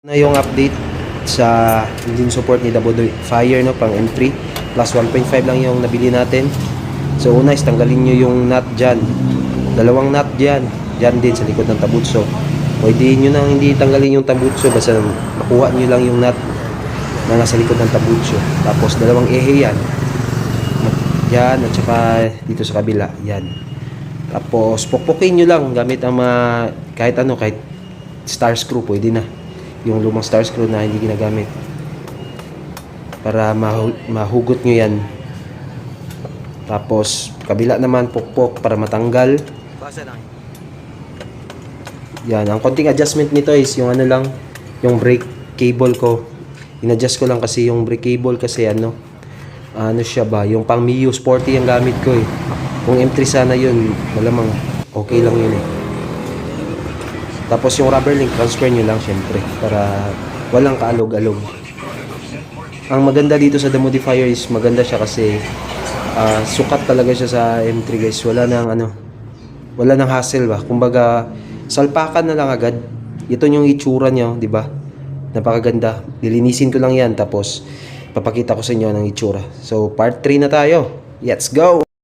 Na yung update sa engine support ni Dabudoy Fire, no, pang M3 plus 1.5 lang yung nabili natin. So una is tanggalin nyo yung nut dyan, dalawang nut dyan din sa likod ng tabutso. Pwede nyo nang hindi tanggalin yung tabutso, basta makuha nyo lang yung nut na nasa likod ng tabutso. Tapos dalawang ehe yan at saka dito sa kabila yan. Tapos pukpukin nyo lang gamit ang kahit star screw, pwede na yung lumang star screw na hindi ginagamit para mahugot nyo yan. Tapos kabila naman pukpok para matanggal yan. Ang konting adjustment nito is yung yung brake cable ko, in-adjust ko lang kasi yung brake cable kasi ano siya ba, yung pang Mio Sporty yung gamit ko eh. Kung M3 sana yun, malamang okay lang yun eh. Tapos yung rubber link, transfer nyo lang syempre para walang kaalog-alog. Ang maganda dito sa The Modifier is maganda siya kasi sukat talaga siya sa M3 guys. Wala nang hassle ba. Kumbaga salpakan na lang agad. Ito yung itsura niya, di ba? Napakaganda. Lilinisin ko lang yan tapos papakita ko sa inyo ng itsura. So part 3 na tayo. Let's go!